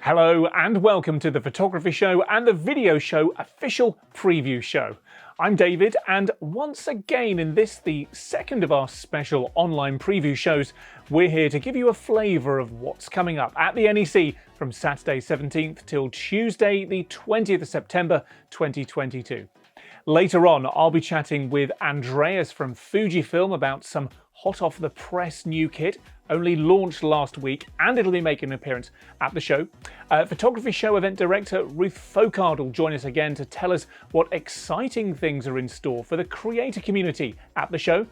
Hello and welcome to the Photography Show and the Video Show official preview show. I'm David, and once again in this, the second of our special online preview shows, we're here to give you a flavour of what's coming up at the NEC from Saturday 17th till Tuesday the 20th of September 2022. Later on, I'll be chatting with Andreas from Fujifilm about some hot off the press new kit, only launched last week, and it'll be making an appearance at the show. Photography Show event director Ruth Focard will join us again to tell us what exciting things are in store for the creator community at the show.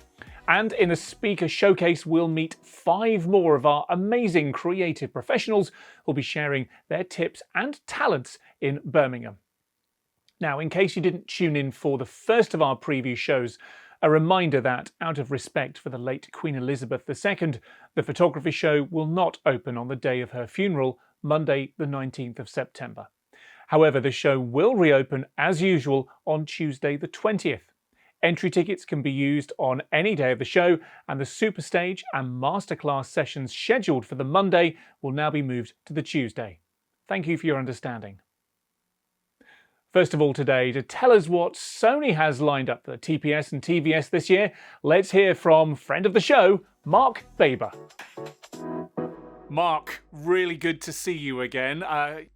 And in a speaker showcase, we'll meet 5 more of our amazing creative professionals who'll be sharing their tips and talents in Birmingham. Now, in case you didn't tune in for the first of our preview shows, a reminder that, out of respect for the late Queen Elizabeth II, the Photography Show will not open on the day of her funeral, Monday the 19th of September. However, the show will reopen as usual on Tuesday the 20th. Entry tickets can be used on any day of the show, and the Superstage and Masterclass sessions scheduled for the Monday will now be moved to the Tuesday. Thank you for your understanding. First of all today, to tell us what Sony has lined up for the TPS and TVS this year, let's hear from friend of the show, Mark Baber. Mark, really good to see you again.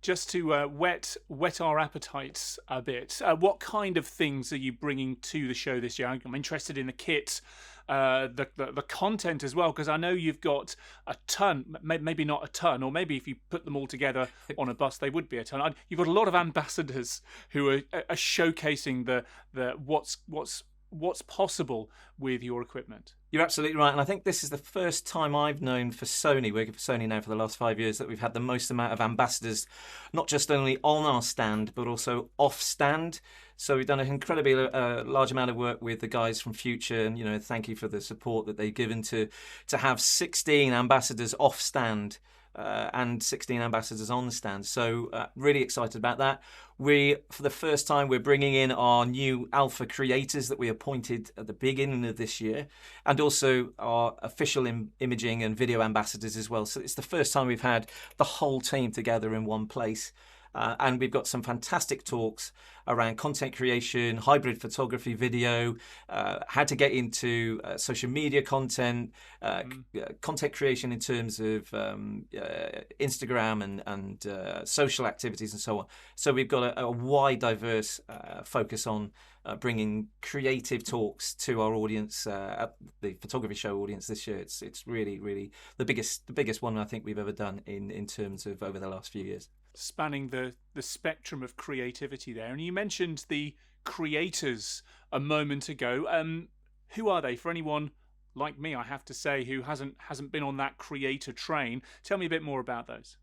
Just to whet our appetites a bit, what kind of things are you bringing to the show this year? I'm interested in the kit, the content as well, because I know you've got a ton, maybe not a ton, or maybe if you put them all together on a bus, they would be a ton. You've got a lot of ambassadors who are showcasing the what's possible with your equipment. You're absolutely right, and I think this is the first time I've known for Sony, working for Sony now for the last 5 years, that we've had the most amount of ambassadors, not just only on our stand, but also off stand. So we've done an incredibly large amount of work with the guys from Future, and thank you for the support that they've given to have 16 ambassadors off stand. And 16 ambassadors on the stand. So really excited about that. For the first time, we're bringing in our new alpha creators that we appointed at the beginning of this year, and also our official imaging and video ambassadors as well. So it's the first time we've had the whole team together in one place. And we've got some fantastic talks around content creation, hybrid photography, video, how to get into social media content, content creation in terms of Instagram and social activities and so on. So we've got a wide, diverse focus on bringing creative talks to our audience, at the Photography Show audience this year. It's really, really the biggest one I think we've ever done in terms of over the last few years. Spanning the spectrum of creativity there. And you mentioned the creators a moment ago. Who are they? For anyone like me, I have to say, who hasn't been on that creator train, tell me a bit more about those.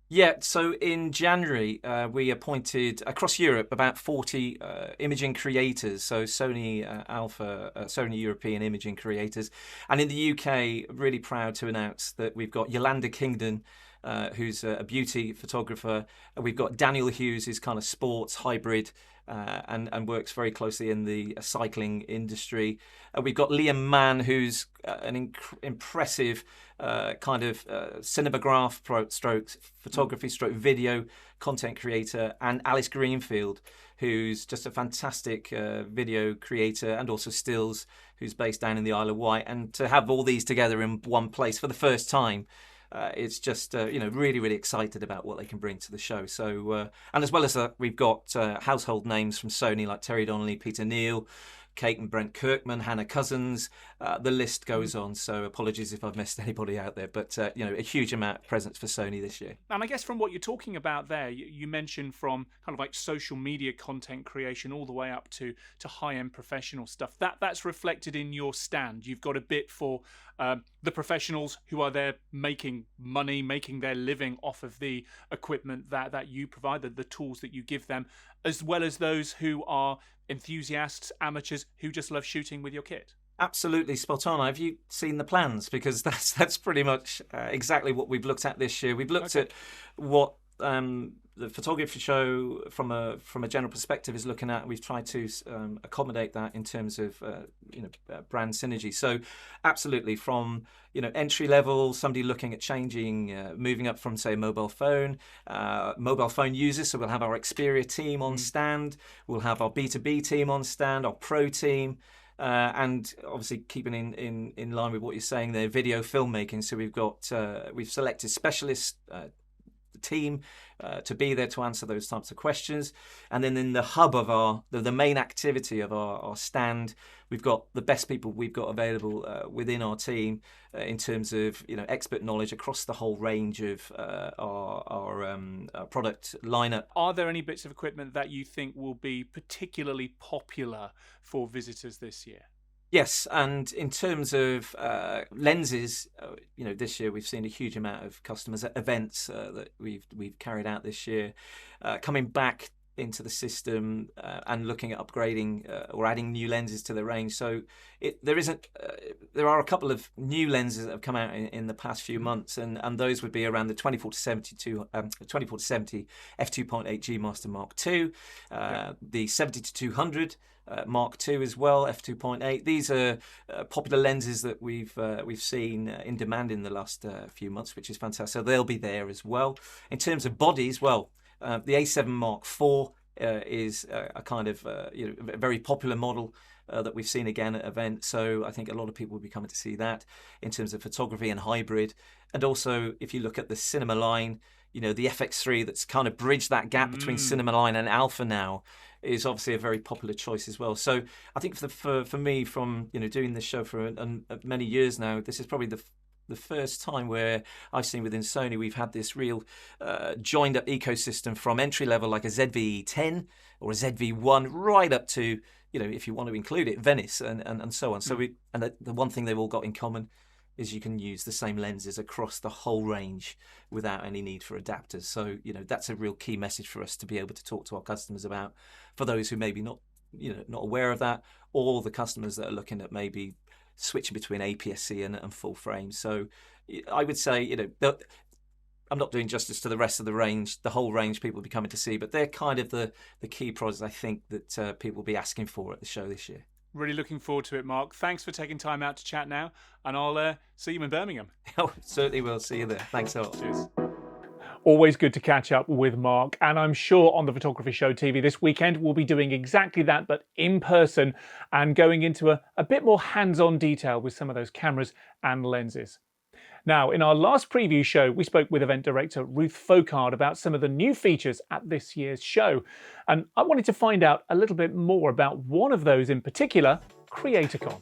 Yeah, so in January, we appointed across Europe about 40 imaging creators, so Sony Alpha, Sony European imaging creators. And in the UK, really proud to announce that we've got Yolanda Kingdon, who's a beauty photographer. We've got Daniel Hughes, who's kind of sports hybrid and works very closely in the cycling industry. We've got Liam Mann, who's an impressive kind of cinematograph stroke photography stroke video content creator, and Alice Greenfield, who's just a fantastic video creator and also stills, who's based down in the Isle of Wight. And to have all these together in one place for the first time, it's just, really, really excited about what they can bring to the show. So, and as well as that, we've got household names from Sony like Terry Donnelly, Peter Neal, Kate and Brent Kirkman, Hannah Cousins. The list goes on. So apologies if I've missed anybody out there, but a huge amount of presence for Sony this year. And I guess from what you're talking about there, you mentioned from kind of like social media content creation all the way up to high-end professional stuff. That's reflected in your stand. You've got a bit for the professionals who are there making money, making their living off of the equipment that you provide, the tools that you give them, as well as those who are enthusiasts, amateurs who just love shooting with your kit. Absolutely spot on. Have you seen the plans? Because that's pretty much exactly what we've looked at this year. We've looked at what the photography show from a general perspective is looking at. We've tried to accommodate that in terms of brand synergy. So absolutely, from entry level, somebody looking at changing, moving up from say mobile phone users. So we'll have our Xperia team on stand. We'll have our B2B team on stand, our pro team. And obviously keeping in line with what you're saying there, video filmmaking. So we've selected specialist team to be there to answer those types of questions. And then in the hub of the main activity of our stand, we've got the best people we've got available within our team in terms of expert knowledge across the whole range of our product lineup. Are there any bits of equipment that you think will be particularly popular for visitors this year? Yes, and in terms of lenses, this year we've seen a huge amount of customers at events that we've carried out this year, coming back into the system and looking at upgrading or adding new lenses to the range. So there are a couple of new lenses that have come out in the past few months, and those would be around the 24-70 f2.8G Master Mark II, the 70-200. Mark II as well, f2.8. These are popular lenses that we've seen in demand in the last few months, which is fantastic. So they'll be there as well. In terms of bodies, the A7 Mark IV is a kind of a very popular model that we've seen again at events. So I think a lot of people will be coming to see that in terms of photography and hybrid. And also, if you look at the cinema line, the FX3 that's kind of bridged that gap between cinema line and Alpha now is obviously a very popular choice as well. So I think for me, from doing this show for many years now, this is probably the first time where I've seen within Sony we've had this real joined up ecosystem from entry level like a ZV-10 or a ZV-1 right up to if you want to include it, Venice and so on. So the one thing they've all got in common is you can use the same lenses across the whole range without any need for adapters. So, that's a real key message for us to be able to talk to our customers about, for those who maybe not aware of that, or the customers that are looking at maybe switching between APS-C and full frame. So I would say, I'm not doing justice to the rest of the range, the whole range people will be coming to see, but they're kind of the key products I think that people will be asking for at the show this year. Really looking forward to it, Mark. Thanks for taking time out to chat now, and I'll see you in Birmingham. Oh, certainly will. See you there. Thanks a lot. Cheers. Always good to catch up with Mark, and I'm sure on the Photography Show TV this weekend we'll be doing exactly that, but in person, and going into a bit more hands-on detail with some of those cameras and lenses. Now, in our last preview show, we spoke with event director Ruth Focard about some of the new features at this year's show. And I wanted to find out a little bit more about one of those in particular, CreatorCon.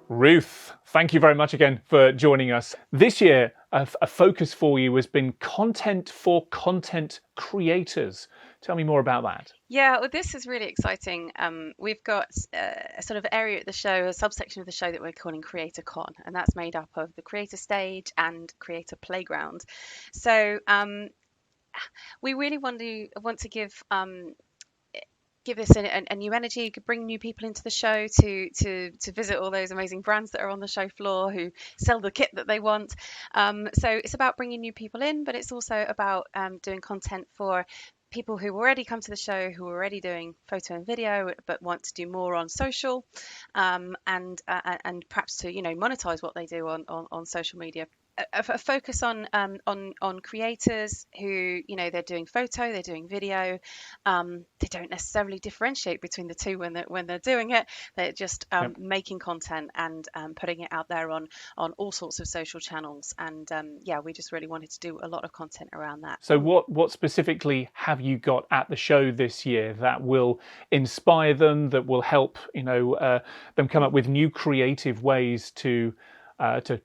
Ruth, thank you very much again for joining us. This year, a focus for you has been content for content creators. Tell me more about that. Yeah, well, this is really exciting. We've got a sort of area at the show, a subsection of the show that we're calling CreatorCon, and that's made up of the Creator Stage and Creator Playground. So we really want to give this a new energy, bring new people into the show to visit all those amazing brands that are on the show floor who sell the kit that they want. So it's about bringing new people in, but it's also about doing content for people who already come to the show, who are already doing photo and video, but want to do more on social, and perhaps to monetize what they do on social media. A focus on creators who they're doing photo, they're doing video. They don't necessarily differentiate between the two when they're doing it. They're just making content and putting it out there on all sorts of social channels. And we just really wanted to do a lot of content around that. So what specifically have you got at the show this year that will inspire them, that will help them come up with new creative ways to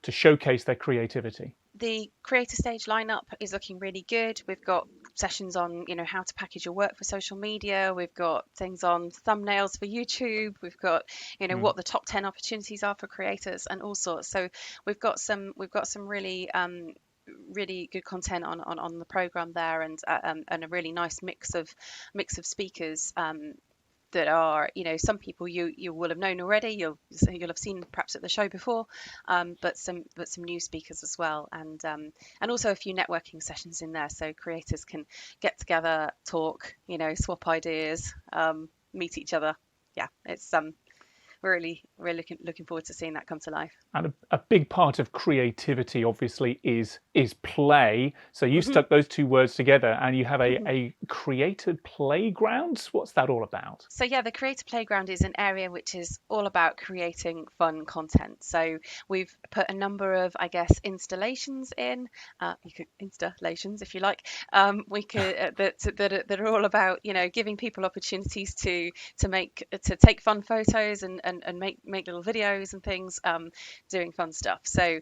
showcase their creativity? The Creator Stage lineup is looking really good. We've got sessions on how to package your work for social media. We've got things on thumbnails for YouTube. We've got what the top 10 opportunities are for creators and all sorts. So we've got some really really good content on the program there, and a really nice mix of speakers that are, some people you will have known already. You'll have seen perhaps at the show before, but some new speakers as well, and also a few networking sessions in there, so creators can get together, talk, swap ideas, meet each other. Yeah, it's we're really looking forward to seeing that come to life. And a big part of creativity, obviously, is play. So you stuck those two words together, and you have a creator playground. What's that all about? So yeah, the Creator Playground is an area which is all about creating fun content. So we've put a number of, I guess, installations in. Installations, if you like. We could that are all about giving people opportunities to take fun photos and make little videos and things, doing fun stuff. So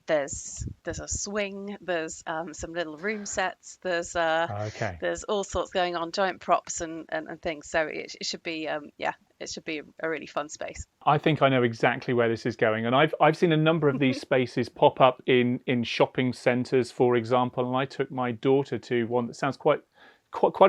there's a swing, there's some little room sets, there's all sorts going on, giant props and things. So it should be it should be a really fun space. I think I know exactly where this is going, and I've seen a number of these spaces pop up in shopping centres, for example. And I took my daughter to one that sounds quite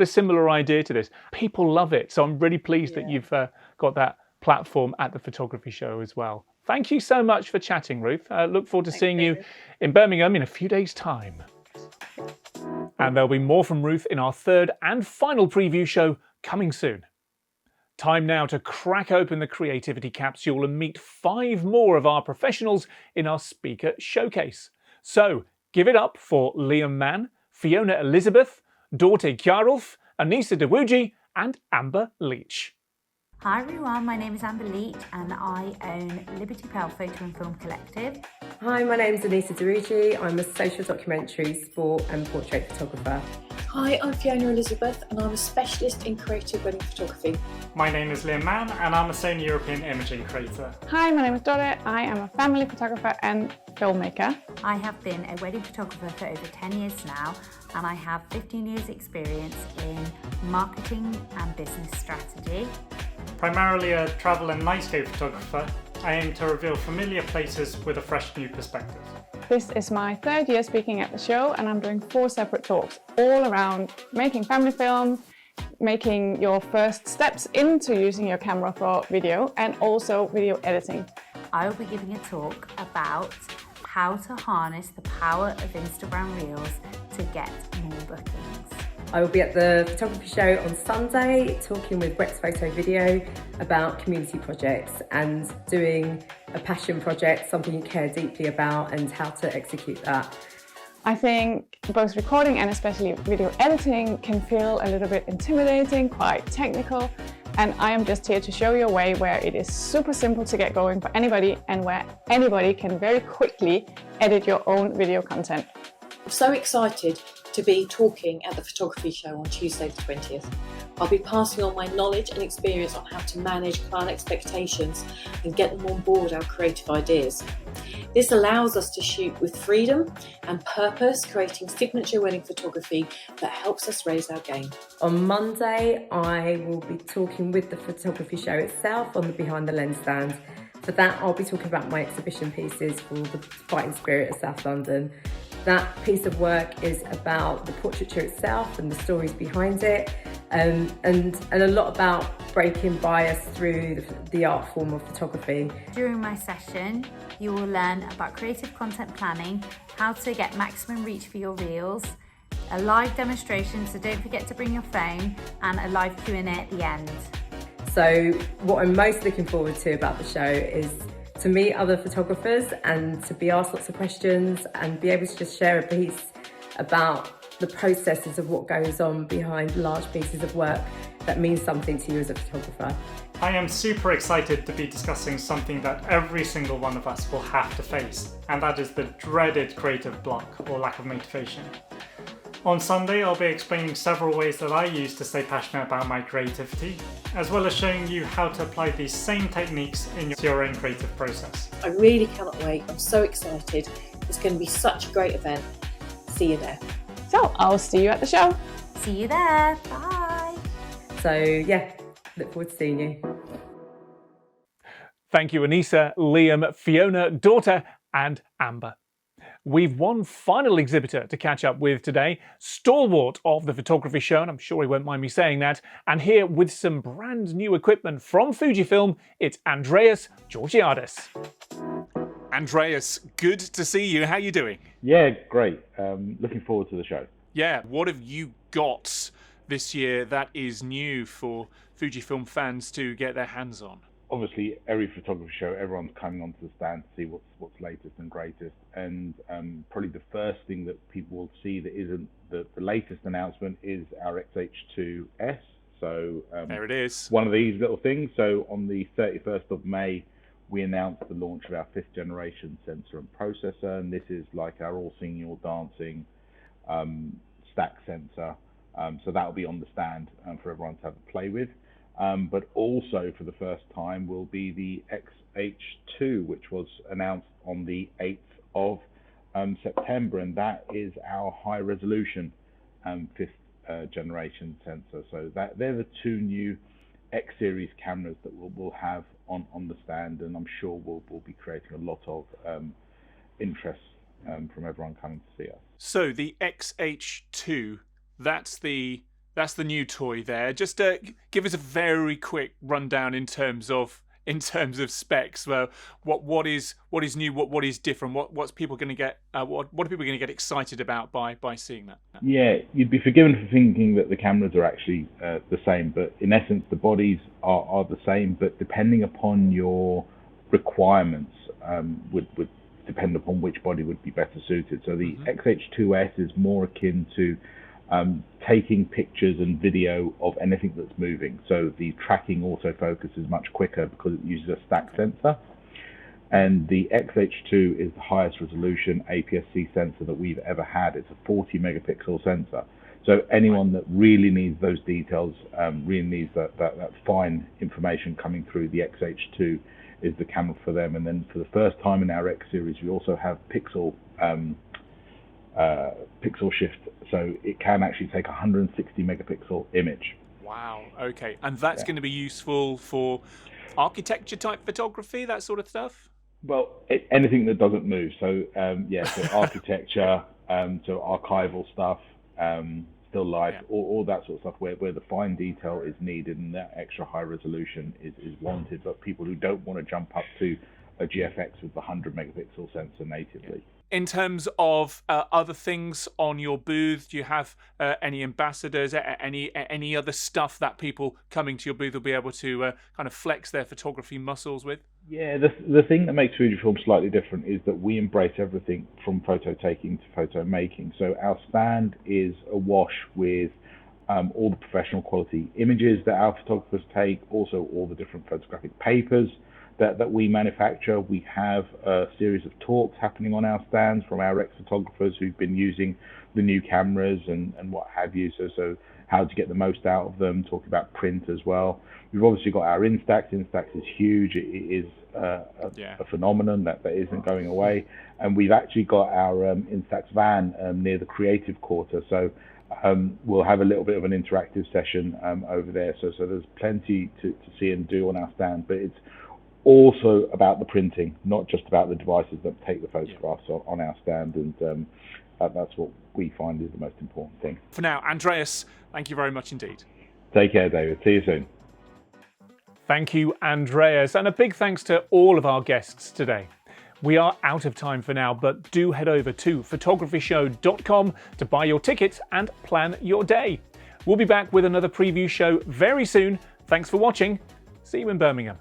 a similar idea to this. People love it, so I'm really pleased that you've got that platform at the photography show as well. Thank you so much for chatting, Ruth. Look forward to seeing you in Birmingham in a few days' time. And there'll be more from Ruth in our third and final preview show coming soon. Time now to crack open the creativity capsule and meet 5 more of our professionals in our speaker showcase. So give it up for Liam Mann, Fiona Elizabeth, Dorte Kjarolf, Anissa Dewuji and Amber Leach. Hi everyone, my name is Amber Leach and I own Liberty Pearl Photo and Film Collective. Hi, my name's Anissa Dewuji. I'm a social documentary, sport and portrait photographer. Hi, I'm Fiona Elizabeth and I'm a specialist in creative wedding photography. My name is Liam Mann and I'm a Sony European imaging creator. Hi, my name is Dorte. I am a family photographer and filmmaker. I have been a wedding photographer for over 10 years now and I have 15 years experience in marketing and business strategy. Primarily a travel and nightscape photographer, I aim to reveal familiar places with a fresh new perspective. This is my 3rd year speaking at the show and I'm doing 4 separate talks all around making family films, making your first steps into using your camera for video and also video editing. I will be giving a talk about how to harness the power of Instagram Reels to get more bookings. I will be at the photography show on Sunday talking with Rex Photo Video about community projects and doing a passion project, something you care deeply about and how to execute that. I think both recording and especially video editing can feel a little bit intimidating, quite technical, and I am just here to show you a way where it is super simple to get going for anybody and where anybody can very quickly edit your own video content. I'm so excited to be talking at the photography show on Tuesday the 20th. I'll be passing on my knowledge and experience on how to manage client expectations and get them on board our creative ideas. This allows us to shoot with freedom and purpose, creating signature wedding photography that helps us raise our game. On Monday, I will be talking with the photography show itself on the Behind the Lens stand. For that, I'll be talking about my exhibition pieces for the Fighting Spirit of South London. That piece of work is about the portraiture itself and the stories behind it, and a lot about breaking bias through the art form of photography. During my session, you will learn about creative content planning, how to get maximum reach for your reels, a live demonstration, so don't forget to bring your phone, and a live Q&A at the end. So what I'm most looking forward to about the show is to meet other photographers and to be asked lots of questions and be able to just share a piece about the processes of what goes on behind large pieces of work that means something to you as a photographer. I am super excited to be discussing something that every single one of us will have to face, and that is the dreaded creative block or lack of motivation. On Sunday, I'll be explaining several ways that I use to stay passionate about my creativity, as well as showing you how to apply these same techniques in your own creative process. I really cannot wait. I'm so excited. It's going to be such a great event. See you there. So I'll see you at the show. See you there. Bye. So yeah, look forward to seeing you. Thank you, Anissa, Liam, Fiona, Dorte and Amber. We've one final exhibitor to catch up with today, stalwart of the photography show, and I'm sure he won't mind me saying that, and here with some brand new equipment from Fujifilm, it's Andreas Georgiadis. Andreas, good to see you. How are you doing? Yeah, great. Looking forward to the show. Yeah, what have you got this year that is new for Fujifilm fans to get their hands on? Obviously, every photography show, everyone's coming onto the stand to see what's latest and greatest. And probably the first thing that people will see that isn't the latest announcement is our XH2S. So there it is. One of these little things. So on the 31st of May, we announced the launch of our 5th generation sensor and processor. And this is like our all-singing, all-dancing stack sensor. So that'll be on the stand for everyone to have a play with. But also for the first time will be the XH2, which was announced on the 8th of September, and that is our high resolution 5th generation sensor. So they're the two new X series cameras that we'll have on the stand, and I'm sure we'll be creating a lot of interest from everyone coming to see us. So the XH2, that's the new toy there. Just give us a very quick rundown in terms of specs. Well, what is new? What is different? What's people going to get? What are people going to get excited about by seeing that? Yeah, you'd be forgiven for thinking that the cameras are actually the same, but in essence, the bodies are the same. But depending upon your requirements, would depend upon which body would be better suited. So the XH2S is more akin to taking pictures and video of anything that's moving. So the tracking autofocus is much quicker because it uses a stack sensor. And the XH2 is the highest resolution APS-C sensor that we've ever had. It's a 40 megapixel sensor. So anyone that really needs those details, really needs that fine information coming through, the XH2 is the camera for them. And then for the first time in our X series, we also have pixel shift, so it can actually take a 160 megapixel image. Wow, okay. And that's going to be useful for architecture type photography, that sort of stuff? Well, anything that doesn't move. So so architecture, so archival stuff, still life, all that sort of stuff where the fine detail is needed and that extra high resolution is wanted. But people who don't want to jump up to a GFX with the 100 megapixel sensor natively. In terms of other things on your booth, do you have any ambassadors, any other stuff that people coming to your booth will be able to kind of flex their photography muscles with? Yeah, the thing that makes Fujifilm slightly different is that we embrace everything from photo taking to photo making. So our stand is awash with all the professional quality images that our photographers take, also all the different photographic papers that we manufacture. We have a series of talks happening on our stands from our ex-photographers who've been using the new cameras and what have you, so how to get the most out of them, talking about print as well. We've obviously got our Instax. Instax is huge. It is a phenomenon that isn't going away. And we've actually got our Instax van near the Creative Quarter, so we'll have a little bit of an interactive session over there. So there's plenty to see and do on our stand, but it's also about the printing, not just about the devices that take the photographs on our stand, and that's what we find is the most important thing. For now, Andreas, thank you very much indeed. Take care, David. See you soon. Thank you, Andreas, and a big thanks to all of our guests today. We are out of time for now, but do head over to photographyshow.com to buy your tickets and plan your day. We'll be back with another preview show very soon. Thanks for watching. See you in Birmingham.